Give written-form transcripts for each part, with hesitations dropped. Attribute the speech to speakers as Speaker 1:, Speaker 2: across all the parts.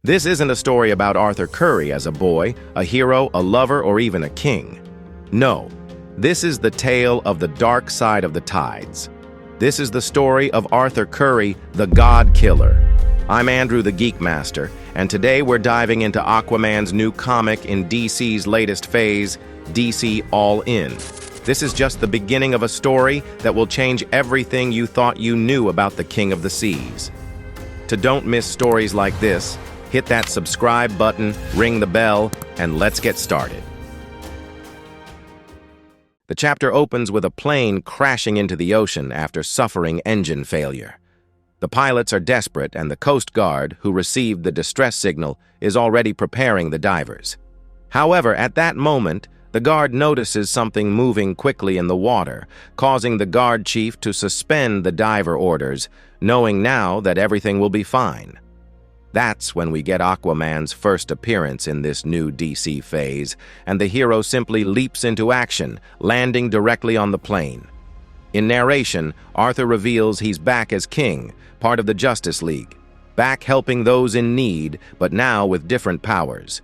Speaker 1: This isn't a story about Arthur Curry as a boy, a hero, a lover, or even a king. No, this is the tale of the dark side of the tides. This is the story of Arthur Curry, the God Killer. I'm Andrew the Geek Master, and today we're diving into Aquaman's new comic in DC's latest phase, DC All In. This is just the beginning of a story that will change everything you thought you knew about the King of the Seas. To don't miss stories like this, hit that subscribe button, ring the bell, and let's get started. The chapter opens with a plane crashing into the ocean after suffering engine failure. The pilots are desperate, and the Coast Guard, who received the distress signal, is already preparing the divers. However, at that moment, the guard notices something moving quickly in the water, causing the guard chief to suspend the diver orders, knowing now that everything will be fine. That's when we get Aquaman's first appearance in this new DC phase, and the hero simply leaps into action, landing directly on the plane. In narration, Arthur reveals he's back as king, part of the Justice League, back helping those in need, but now with different powers.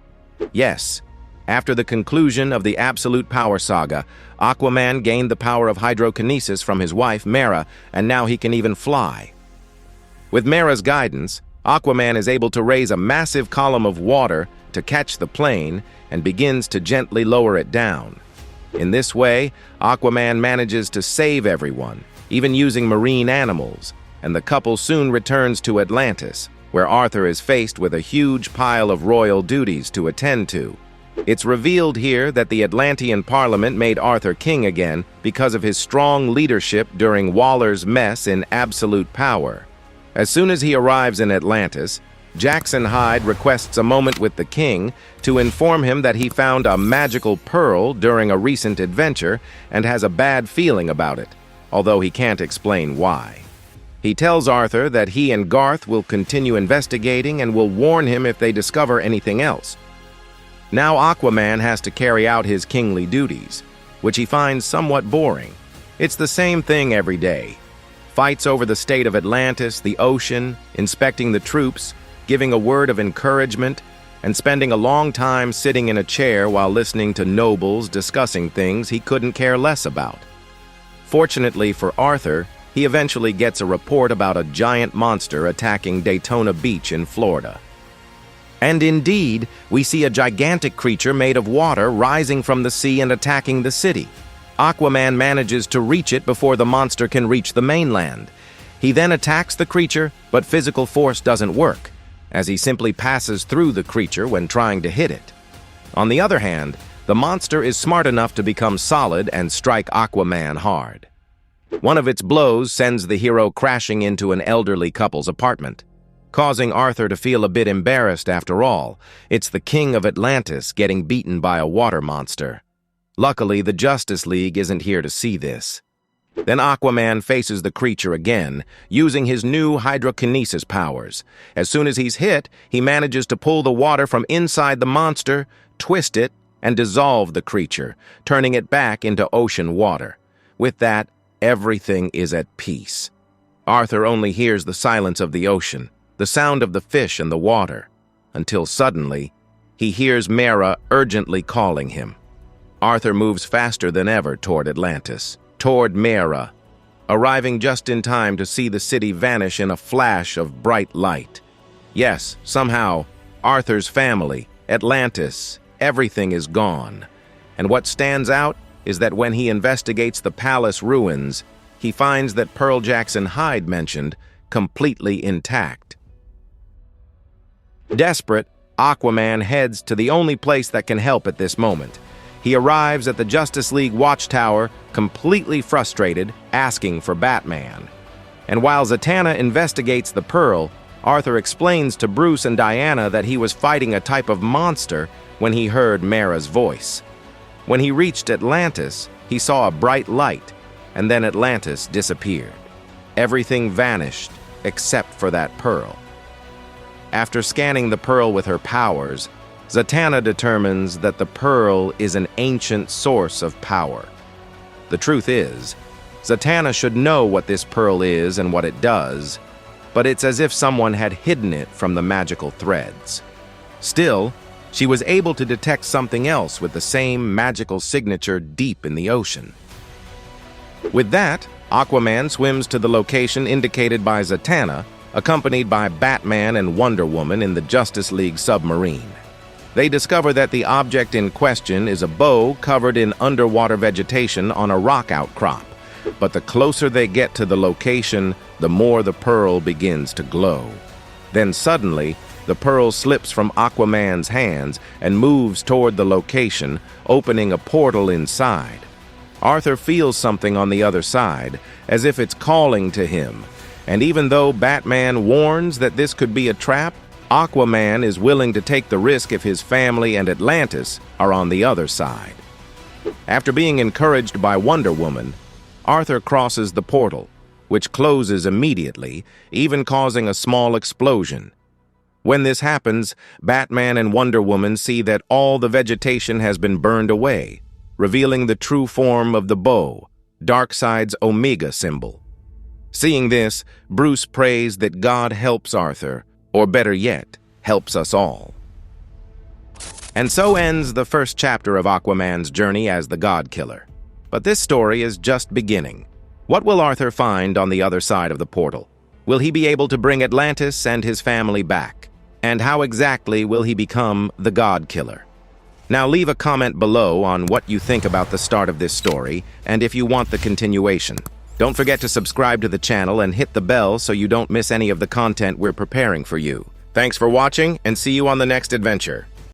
Speaker 1: Yes, after the conclusion of the Absolute Power Saga, Aquaman gained the power of hydrokinesis from his wife, Mera, and now he can even fly. With Mera's guidance, Aquaman is able to raise a massive column of water to catch the plane and begins to gently lower it down. In this way, Aquaman manages to save everyone, even using marine animals, and the couple soon returns to Atlantis, where Arthur is faced with a huge pile of royal duties to attend to. It's revealed here that the Atlantean Parliament made Arthur king again because of his strong leadership during Waller's mess in Absolute Power. As soon as he arrives in Atlantis, Jackson Hyde requests a moment with the king to inform him that he found a magical pearl during a recent adventure and has a bad feeling about it, although he can't explain why. He tells Arthur that he and Garth will continue investigating and will warn him if they discover anything else. Now Aquaman has to carry out his kingly duties, which he finds somewhat boring. It's the same thing every day. Fights over the state of Atlantis, the ocean, inspecting the troops, giving a word of encouragement, and spending a long time sitting in a chair while listening to nobles discussing things he couldn't care less about. Fortunately for Arthur, he eventually gets a report about a giant monster attacking Daytona Beach in Florida. And indeed, we see a gigantic creature made of water rising from the sea and attacking the city. Aquaman manages to reach it before the monster can reach the mainland. He then attacks the creature, but physical force doesn't work, as he simply passes through the creature when trying to hit it. On the other hand, the monster is smart enough to become solid and strike Aquaman hard. One of its blows sends the hero crashing into an elderly couple's apartment, causing Arthur to feel a bit embarrassed after all. It's the King of Atlantis getting beaten by a water monster. Luckily, the Justice League isn't here to see this. Then Aquaman faces the creature again, using his new hydrokinesis powers. As soon as he's hit, he manages to pull the water from inside the monster, twist it, and dissolve the creature, turning it back into ocean water. With that, everything is at peace. Arthur only hears the silence of the ocean, the sound of the fish and the water, until suddenly, he hears Mera urgently calling him. Arthur moves faster than ever toward Atlantis, toward Mera, arriving just in time to see the city vanish in a flash of bright light. Yes, somehow, Arthur's family, Atlantis, everything is gone. And what stands out is that when he investigates the palace ruins, he finds that Pearl Jackson Hyde mentioned completely intact. Desperate, Aquaman heads to the only place that can help at this moment. He arrives at the Justice League watchtower, completely frustrated, asking for Batman. And while Zatanna investigates the pearl, Arthur explains to Bruce and Diana that he was fighting a type of monster when he heard Mera's voice. When he reached Atlantis, he saw a bright light, and then Atlantis disappeared. Everything vanished except for that pearl. After scanning the pearl with her powers, Zatanna determines that the pearl is an ancient source of power. The truth is, Zatanna should know what this pearl is and what it does, but it's as if someone had hidden it from the magical threads. Still, she was able to detect something else with the same magical signature deep in the ocean. With that, Aquaman swims to the location indicated by Zatanna, accompanied by Batman and Wonder Woman in the Justice League submarine. They discover that the object in question is a bow covered in underwater vegetation on a rock outcrop, but the closer they get to the location, the more the pearl begins to glow. Then suddenly, the pearl slips from Aquaman's hands and moves toward the location, opening a portal inside. Arthur feels something on the other side, as if it's calling to him, and even though Batman warns that this could be a trap, Aquaman is willing to take the risk if his family and Atlantis are on the other side. After being encouraged by Wonder Woman, Arthur crosses the portal, which closes immediately, even causing a small explosion. When this happens, Batman and Wonder Woman see that all the vegetation has been burned away, revealing the true form of the bow, Darkseid's Omega symbol. Seeing this, Bruce prays that God helps Arthur, or better yet, helps us all. And so ends the first chapter of Aquaman's journey as the God Killer. But this story is just beginning. What will Arthur find on the other side of the portal? Will he be able to bring Atlantis and his family back? And how exactly will he become the God Killer? Now leave a comment below on what you think about the start of this story and if you want the continuation. Don't forget to subscribe to the channel and hit the bell so you don't miss any of the content we're preparing for you. Thanks for watching and see you on the next adventure.